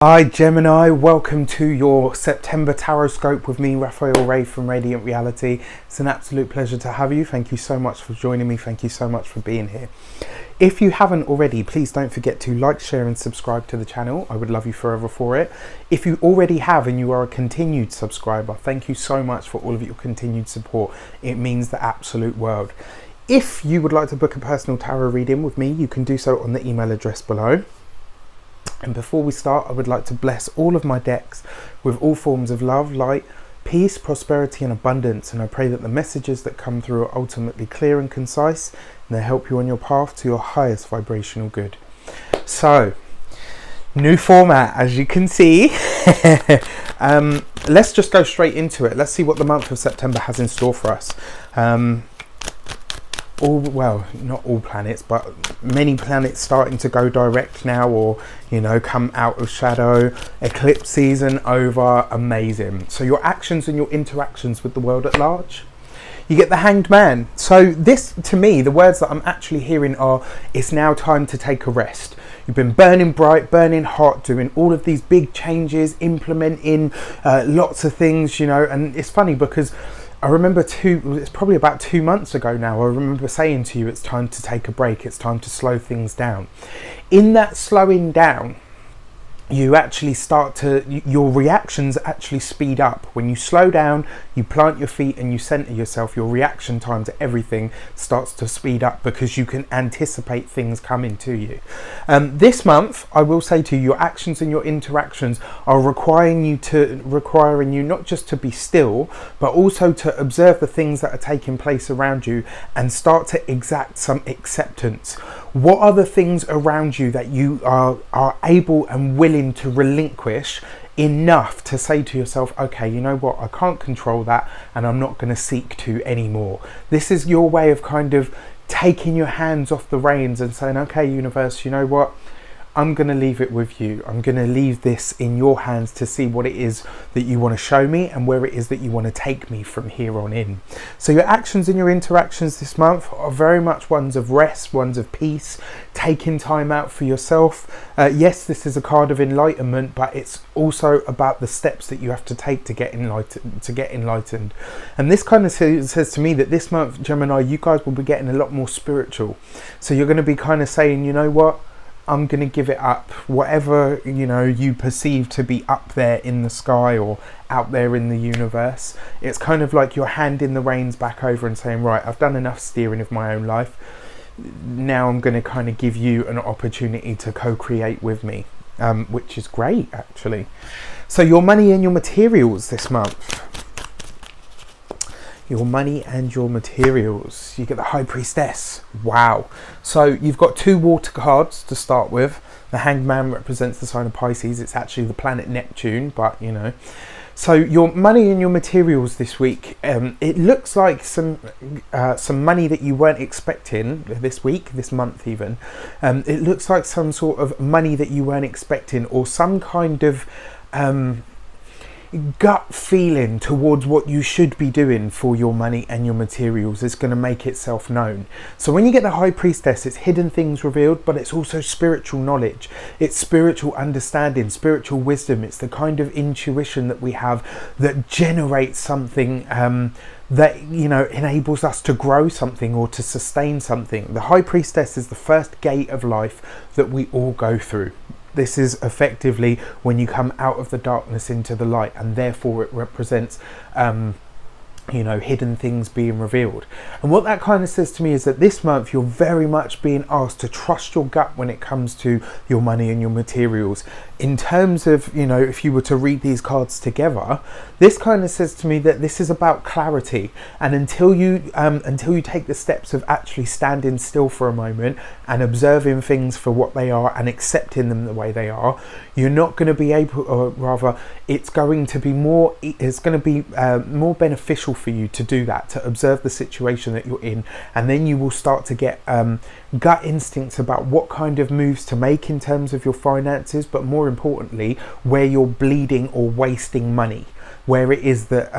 Hi Gemini, welcome to your September Tarotscope with me, Raphael Ray from Reydiant.reality. It's an absolute pleasure to have you. Thank you so much for joining me. Thank you so much for being here. If you haven't already, please don't forget to like, share and subscribe to the channel. I would love you forever for it. If you already have and you are a continued subscriber, thank you so much for all of your continued support. It means the absolute world. If you would like to book a personal tarot reading with me, you can do so on the email address below. And before we start, I would like to bless all of my decks with all forms of love, light, peace, prosperity and abundance. And I pray that the messages that come through are ultimately clear and concise, and they help you on your path to your highest vibrational good. So, new format, as you can see. Let's just go straight into it. Let's see what the month of September has in store for us. Well, not all planets, but many planets starting to go direct now, or come out of shadow. Eclipse season over. Amazing. So your actions and your interactions with the world at large. You get the Hanged Man. So this, to me, the words that I'm actually hearing are, it's now time to take a rest. You've been burning bright, burning hot, doing all of these big changes, implementing lots of things, and it's funny because I remember it's probably about 2 months ago now, I remember saying to you, it's time to take a break, it's time to slow things down. In that slowing down, you actually your reactions actually speed up. When you slow down, you plant your feet and you center yourself, your reaction time to everything starts to speed up because you can anticipate things coming to you. This month, I will say to you, your actions and your interactions are requiring you not just to be still, but also to observe the things that are taking place around you and start to exact some acceptance. What are the things around you that you are able and willing to relinquish enough to say to yourself, okay, you know what, I can't control that and I'm not going to seek to anymore. This is your way of kind of taking your hands off the reins and saying, okay, universe, you know what, I'm going to leave it with you. I'm going to leave this in your hands to see what it is that you want to show me and where it is that you want to take me from here on in. So your actions and your interactions this month are very much ones of rest, ones of peace, taking time out for yourself. Yes, this is a card of enlightenment, but it's also about the steps that you have to take to get enlightened. And this kind of says to me that this month, Gemini, you guys will be getting a lot more spiritual. So you're going to be kind of saying, you know what, I'm going to give it up. Whatever, you perceive to be up there in the sky or out there in the universe, it's kind of like you're handing the reins back over and saying, right, I've done enough steering of my own life. Now I'm going to kind of give you an opportunity to co-create with me, which is great, actually. So your money and your materials this month. Your money and your materials. You get the High Priestess. Wow. So you've got 2 water cards to start with. The Hanged Man represents the sign of Pisces. It's actually the planet Neptune, but So your money and your materials this week. It looks like some money that you weren't expecting this week, this month even. It looks like some sort of money that you weren't expecting, or some kind of gut feeling towards what you should be doing for your money and your materials is going to make itself known. So when you get the High Priestess, it's hidden things revealed, but it's also spiritual knowledge, it's spiritual understanding, spiritual wisdom. It's the kind of intuition that we have that generates something that enables us to grow something or to sustain something. The High Priestess is the first gate of life that we all go through. This is effectively when you come out of the darkness into the light, and therefore it represents hidden things being revealed. And what that kind of says to me is that this month you're very much being asked to trust your gut when it comes to your money and your materials. In terms of, if you were to read these cards together, this kind of says to me that this is about clarity. And until you take the steps of actually standing still for a moment and observing things for what they are and accepting them the way they are, you're not going to be able, or rather, it's going to be more beneficial for you to do that, to observe the situation that you're in, and then you will start to get gut instincts about what kind of moves to make in terms of your finances, but more importantly, where you're bleeding or wasting money, where it is that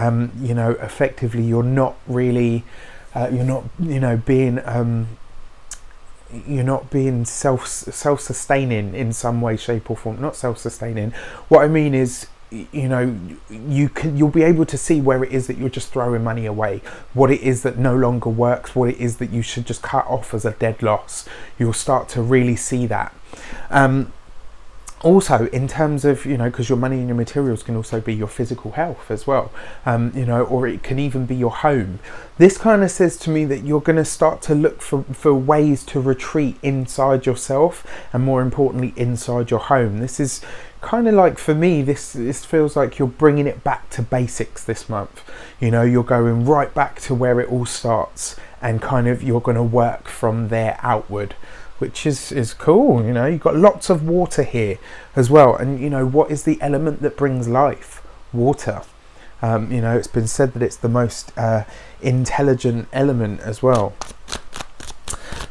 effectively you're not really being being self-sustaining in some way, shape or form. Not self-sustaining. What I mean is, you'll be able to see where it is that you're just throwing money away, what it is that no longer works, what it is that you should just cut off as a dead loss. You'll start to really see that. Also, in terms of, because your money and your materials can also be your physical health as well, or it can even be your home. This kind of says to me that you're going to start to look for ways to retreat inside yourself, and more importantly, inside your home. This is kind of like, for me, this feels like you're bringing it back to basics this month. You're going right back to where it all starts, and kind of you're going to work from there outward, which is cool. You've got lots of water here as well, and what is the element that brings life? Water. It's been said that it's the most intelligent element as well.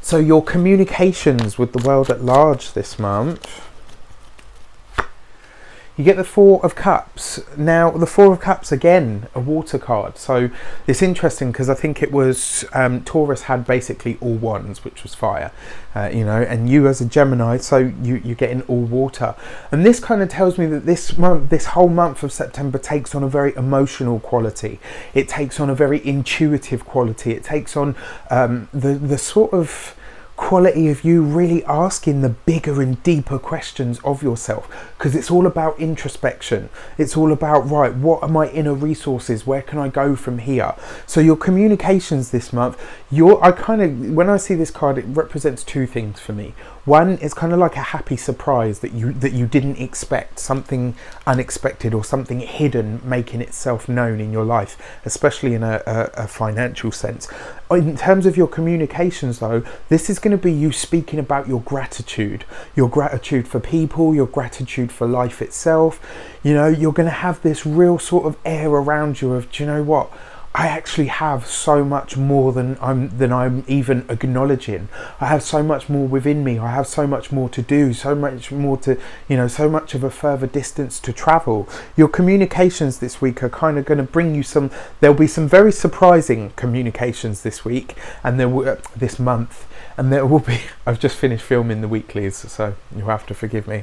So your communications with the world at large this month, you get the Four of Cups. Now, the Four of Cups, again, a water card. So it's interesting because I think it was Taurus had basically all wands, which was fire, and you as a Gemini, so you're getting all water. And this kind of tells me that this whole month of September takes on a very emotional quality. It takes on a very intuitive quality. It takes on the sort of quality of you really asking the bigger and deeper questions of yourself, because it's all about introspection. It's all about, right, what are my inner resources? Where can I go from here? So your communications this month, when I see this card, it represents two things for me. One is kind of like a happy surprise that you didn't expect, something unexpected or something hidden making itself known in your life, especially in a financial sense. In terms of your communications though, this is going to be you speaking about your gratitude for people, your gratitude for life itself. You're going to have this real sort of air around you of, do you know what? I actually have so much more than I'm even acknowledging. I have so much more within me. I have so much more to do, so much more to, so much of a further distance to travel. Your communications this week are kind of going to bring you there'll be some very surprising communications this week, and this month, and there will be, I've just finished filming the weeklies, so you'll have to forgive me.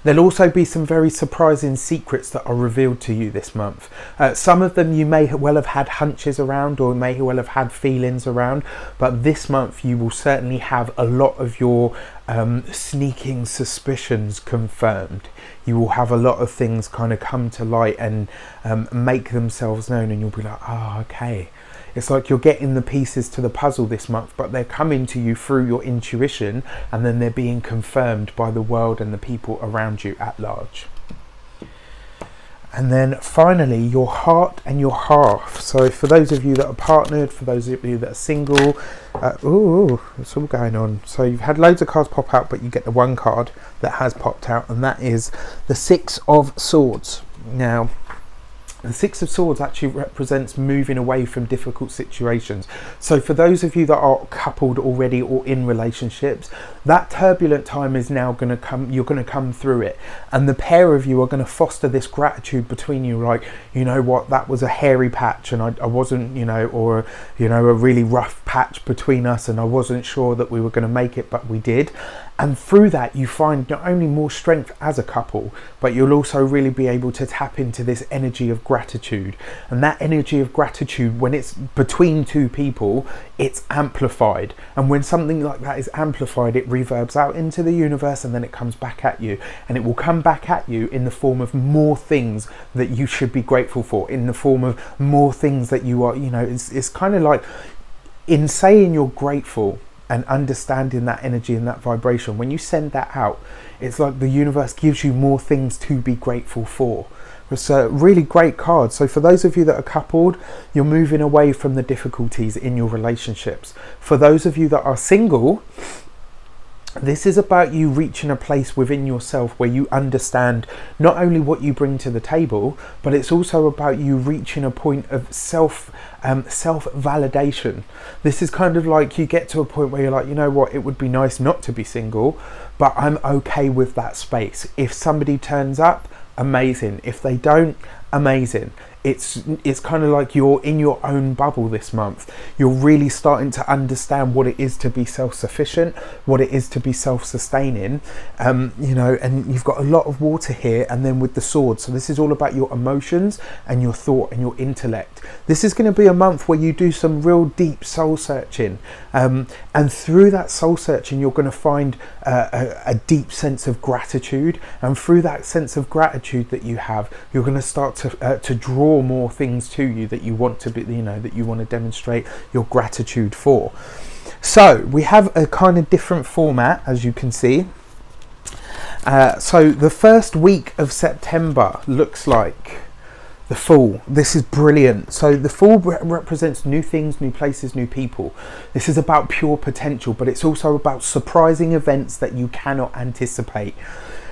There'll also be some very surprising secrets that are revealed to you this month. Some of them you may well have had hunches around, or may well have had feelings around, but this month you will certainly have a lot of your sneaking suspicions confirmed. You will have a lot of things kind of come to light and make themselves known, and you'll be like, oh, okay. It's like you're getting the pieces to the puzzle this month, but they're coming to you through your intuition, and then they're being confirmed by the world and the people around you at large. And then finally, your heart and your half. So for those of you that are partnered, for those of you that are single, it's all going on. So you've had loads of cards pop out, but you get the one card that has popped out, and that is the Six of Swords. Now, the Six of Swords actually represents moving away from difficult situations. So for those of you that are coupled already or in relationships, that turbulent time is now going to come. You're going to come through it, and the pair of you are going to foster this gratitude between you. Like, you know what, that was a hairy patch, and I wasn't, or a really rough patch between us, and I wasn't sure that we were going to make it, but we did. And through that, you find not only more strength as a couple, but you'll also really be able to tap into this energy of gratitude. And that energy of gratitude, when it's between two people, it's amplified. And when something like that is amplified, it reverbs out into the universe, and then it comes back at you. And it will come back at you in the form of more things that you should be grateful for, in the form of more things that you are, it's kind of like, in saying you're grateful and understanding that energy and that vibration, when you send that out, it's like the universe gives you more things to be grateful for. It's a really great card. So for those of you that are coupled, you're moving away from the difficulties in your relationships. For those of you that are single, this is about you reaching a place within yourself where you understand not only what you bring to the table, but it's also about you reaching a point of self-validation. This is kind of like you get to a point where you're like, you know what, it would be nice not to be single, but I'm okay with that space. If somebody turns up, amazing. If they don't, amazing. it's kind of like you're in your own bubble this month. You're really starting to understand what it is to be self-sufficient, what it is to be self-sustaining, you know, and you've got a lot of water here, and then with the sword. So this is all about your emotions and your thought and your intellect. This is going to be a month where you do some real deep soul searching, and through that soul searching you're going to find a deep sense of gratitude, and through that sense of gratitude that you have, you're going to start to draw more things to you that you want to be, you know, that you want to demonstrate your gratitude for. So we have a kind of different format, as you can see. So the first week of September looks like the Fool. This is brilliant. So the Fool represents new things, new places, new people. This is about pure potential, but it's also about surprising events that you cannot anticipate.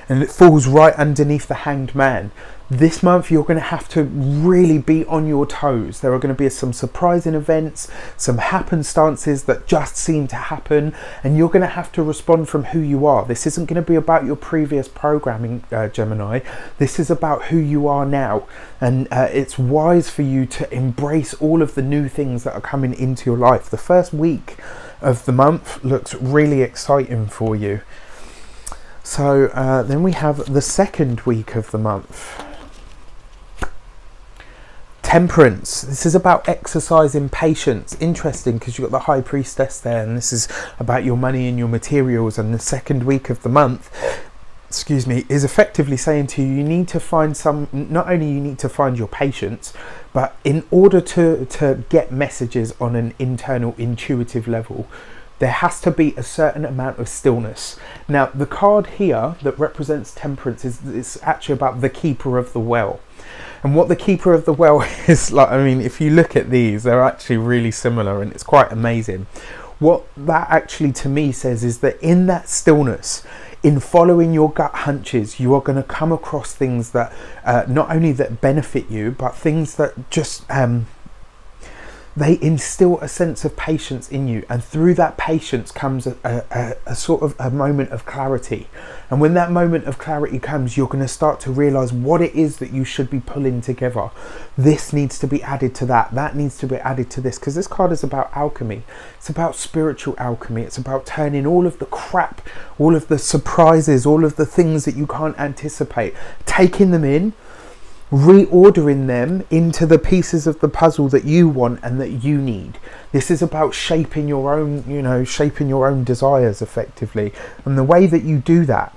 And it falls right underneath the Hanged Man. This month you're going to have to really be on your toes. There are going to be some surprising events, some happenstances that just seem to happen, and you're going to have to respond from who you are. This isn't going to be about your previous programming, Gemini. This is about who you are now, and it's wise for you to embrace all of the new things that are coming into your life. The first week of the month looks really exciting for you. So then we have the second week of the month. Temperance. This is about exercising patience. Interesting, because you've got the High Priestess there, and this is about your money and your materials. And the second week of the month, excuse me, is effectively saying to you, you need to find some, not only you need to find your patience, but in order to get messages on an internal intuitive level, there has to be a certain amount of stillness. Now, the card here that represents temperance is actually about the Keeper of the Well. And what the Keeper of the Well is like, I mean, if you look at these, they're actually really similar, and it's quite amazing. What that actually to me says is that in that stillness, in following your gut hunches, you are going to come across things that not only that benefit you, but things that just they instill a sense of patience in you, and through that patience comes a sort of a moment of clarity. And when that moment of clarity comes, you're going to start to realize what it is that you should be pulling together. This needs to be added to that, that needs to be added to this, because this card is about alchemy. It's about spiritual alchemy. It's about turning all of the crap, all of the surprises, all of the things that you can't anticipate, taking them in, reordering them into the pieces of the puzzle that you want and that you need. This is about shaping your own, you know, shaping your own desires effectively. And the way that you do that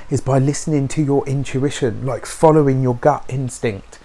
is by listening to your intuition, like following your gut instinct.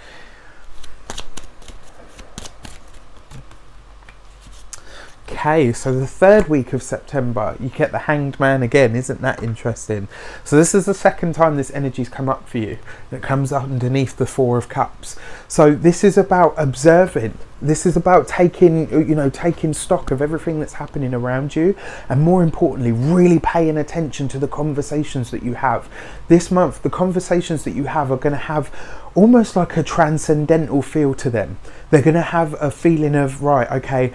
Okay, so the third week of September, you get the Hanged Man again. Isn't that interesting? So this is the second time this energy's come up for you. It comes up underneath the Four of Cups. So this is about observing. This is about taking, you know, taking stock of everything that's happening around you, and more importantly, really paying attention to the conversations that you have. This month, the conversations that you have are going to have almost like a transcendental feel to them. They're going to have a feeling of, right, okay,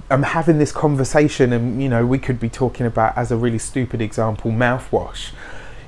I'm having this conversation, and you know, we could be talking about, as a really stupid example, mouthwash,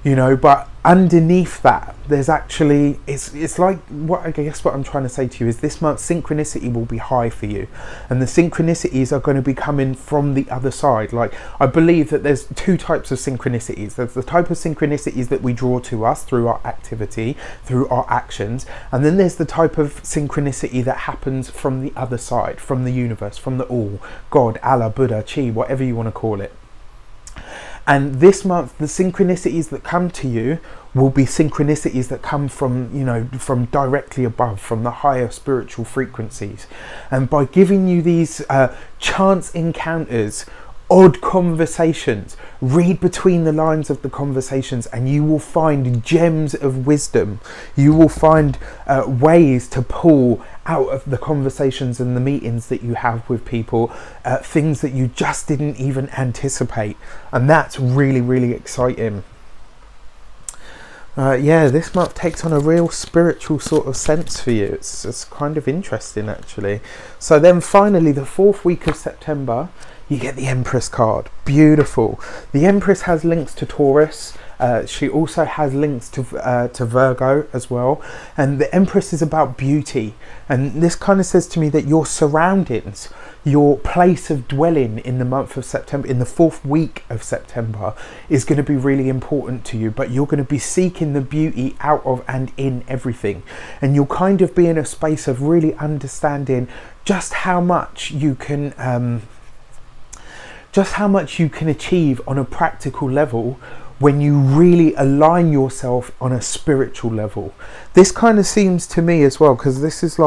you know, but underneath that there's actually, it's like, what I guess what I'm trying to say to you is this month synchronicity will be high for you, and the synchronicities are going to be coming from the other side. Like, I believe that there's two types of synchronicities. There's the type of synchronicities that we draw to us through our activity, through our actions, and then there's the type of synchronicity that happens from the other side, from the universe, from the all, God, Allah, Buddha, Chi, whatever you want to call it. And this month, the synchronicities that come to you will be synchronicities that come from, you know, from directly above, from the higher spiritual frequencies. And by giving you these chance encounters, odd conversations, read between the lines of the conversations, and you will find gems of wisdom. You will find ways to pull out of the conversations and the meetings that you have with people, things that you just didn't even anticipate, and that's really, really exciting. Yeah, this month takes on a real spiritual sort of sense for you. It's kind of interesting, actually. So then finally, the fourth week of September, you get the Empress card. Beautiful. The Empress has links to Taurus. She also has links to Virgo as well. And the Empress is about beauty. And this kind of says to me that your surroundings, your place of dwelling in the month of September, in the 4th week of September, is going to be really important to you. But you're going to be seeking the beauty out of and in everything. And you'll kind of be in a space of really understanding just how much you can achieve on a practical level when you really align yourself on a spiritual level. This kind of seems to me as well, because this is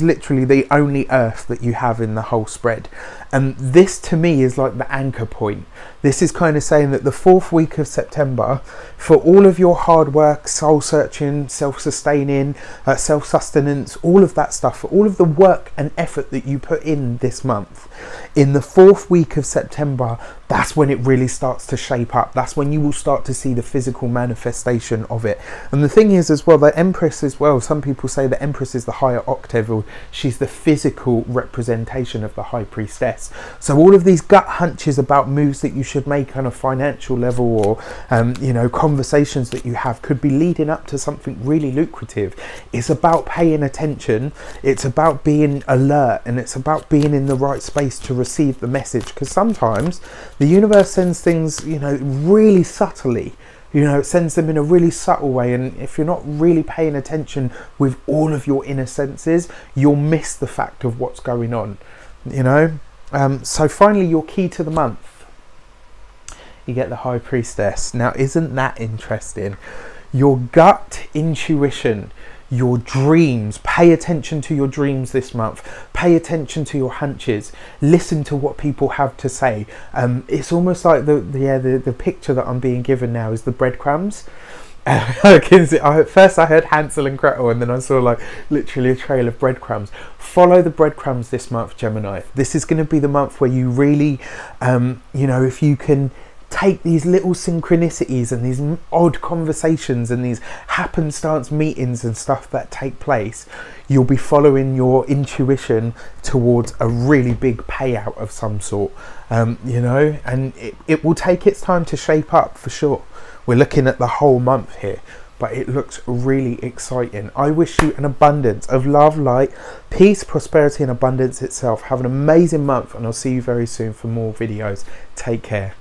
literally the only earth that you have in the whole spread. And this to me is like the anchor point. This is kind of saying that the 4th week of September, for all of your hard work, soul searching, self-sustaining, self-sustenance, all of that stuff, for all of the work and effort that you put in this month, in the 4th week of September, that's when it really starts to shape up. That's when you will start to see the physical manifestation of it. And the thing is as well, the Empress as well, some people say the Empress is the higher octave, or she's the physical representation of the High Priestess. So all of these gut hunches about moves that you should make on a financial level, or you know, conversations that you have, could be leading up to something really lucrative. It's about paying attention, it's about being alert, and it's about being in the right space to receive the message, because sometimes the universe sends things, you know, really subtly. You know, it sends them in a really subtle way, and if you're not really paying attention with all of your inner senses, you'll miss the fact of what's going on, you know. So finally, your key to the month, you get the High Priestess. Now, isn't that interesting? Your gut intuition, your dreams. Pay attention to your dreams this month. Pay attention to your hunches. Listen to what people have to say. It's almost like the picture that I'm being given now is the breadcrumbs. At first I heard Hansel and Gretel, and then I saw like literally a trail of breadcrumbs. Follow the breadcrumbs this month, Gemini. This is going to be the month where you really, you know, if you can take these little synchronicities and these odd conversations and these happenstance meetings and stuff that take place, you'll be following your intuition towards a really big payout of some sort, you know, and it will take its time to shape up for sure. We're looking at the whole month here, but it looks really exciting. I wish you an abundance of love, light, peace, prosperity, and abundance itself. Have an amazing month, and I'll see you very soon for more videos. Take care.